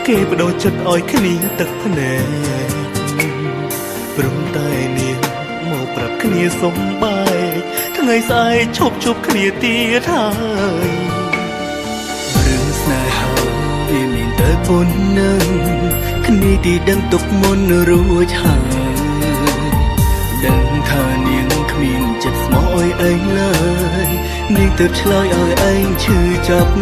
គេបដូរចិត្តឲ្យគ្នាទឹកភ្នែកព្រមតែនាងមកប្រាប់គ្នាសុំបែកថ្ងៃស្អែកឈប់គ្នាទៀតហើយរឿងស្នេហាវាមានតែប៉ុណ្ណឹងគ្នាទីដឹងទុកមុនរួចហើយដឹងថានាងគ្មានចិត្តស្មោះឲ្យឯងឡើយនាងទើបឆ្លើយឲ្យឯងឈឺចាប់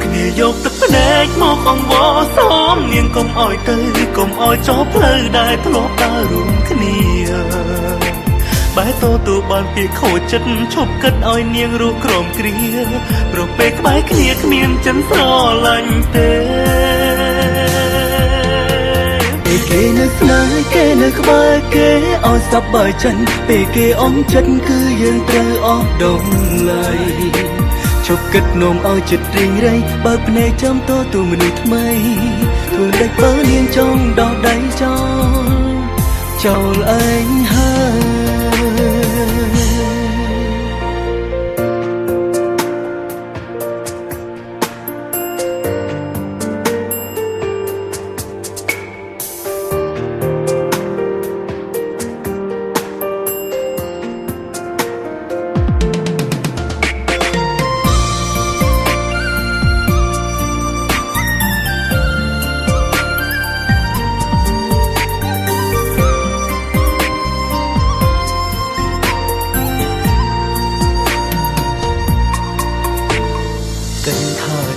គ្នាយកទឹកភ្នែកមកអង្វរសមនាងកុំឲ្យទៅកុំឲ្យចោលផ្លូវដែលធ្លាប់ដើររួមគ្នាបែរទៅបានពីខូចចិត្តឈប់គិតឲ្យនាងរស់ក្រោមគ្រាព្រោះពេលក្បែរគ្នាគ្មានចិនស្រឡាញ់ទេពេលគេនៅស្នេហ៍គេនៅក្បែរគេឲ្យសប្បាយចិត្តពេលគេអន់ចិត្តគឺយើងត្រូវអស់ដំឡៃឈប់គិតនោមឲ្យចិត្តរីងរៃបើភ្នែកចាំតទូមនុស្សថ្មីធ្វើដេចបើនាងចង់ដោះដៃចោលឯងហើយ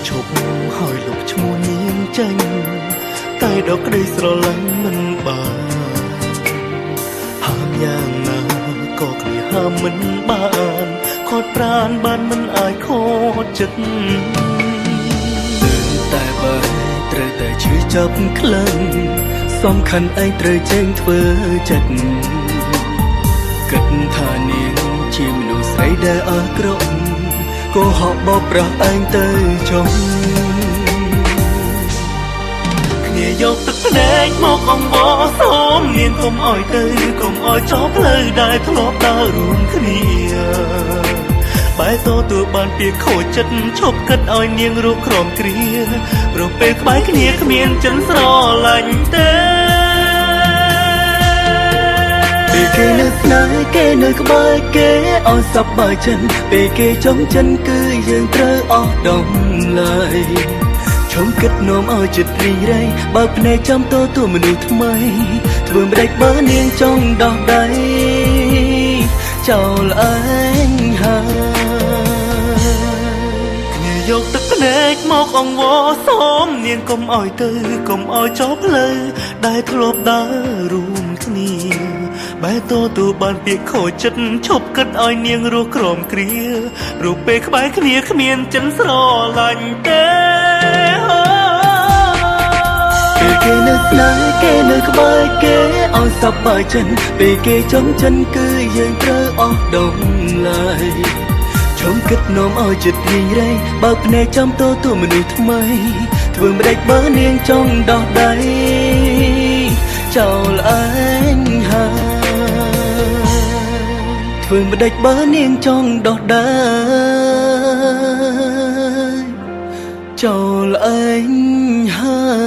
ឈប់ហើយលុបឈ្មោះនាងចេញតែដល់ក្តីស្រឡាញ់មិនបានហាមយ៉ាងណាក៏គ្នាហាមមិនបានខត់ប្រានបានមិនអាចខត់ចិត្តតែបើត្រូវតែឈឺចាប់ខ្លាំងសំខាន់ឯងត្រូវចេញធ្វើចិត្តគិតថានាងជាមនុស្សស្រីដែលអាក្រក់ក៏ហក់បោកប្រាស់ឯងទៅចុះគ្នាយកទឹកភ្នែកមកអង្វរសមនាងកុំឲ្យទៅកុំឲ្យចោលផ្លូវដែលធ្លាប់ដើររួមគ្នាបែរទៅបានពីខូចចិត្តឈប់គិតឲ្យនាងរស់ក្រោមគ្រាព្រោះពេលក្បែរគ្នាគ្មានចិនស្រឡាញ់ទេពេលគេនៅស្នេហ៍គេនៅក្បែរគេឲ្យសប្បាយចិត្តពេលគេចង់ចិនគឺយើងត្រូវអស់ដំឡៃឈប់គិតនោមឲ្យចិត្តរីងរៃបើភ្នែកចាំតទូមនុស្សថ្មីធ្វើមិនដេចបើនាងចង់ដោះដៃចោលឯងហើយគ្នាយកទឹកភ្នែកមកអង្វរសមនាងកុំឲ្យទៅកុំឲ្យចោលផ្លូវដែលធ្លាប់ដើររួមគ្នាបែរទៅបានពីខូចចិត្តឈប់គិតឲ្យនាងរស់ក្រោមគ្រាព្រោះពេលក្បែរគ្នាគ្មានចិនស្រឡាញ់ទេពេលគេនៅស្នេហ៍គេនៅក្បែរគេឲ្យសប្បាយចិត្តពេលគេចង់ចិនគឺយើងត្រូវអស់ដំឡៃឈប់គិតនោមឲ្យចិត្តរីងរៃបើភ្នែកចាំតទូមនុស្សថ្មីធ្វើមិនដេចបើនាងចង់ដោះដៃចោលឯងហើយធ្វើមិនដេចបើនាងចង់ដោះដៃចោលឯងហើយ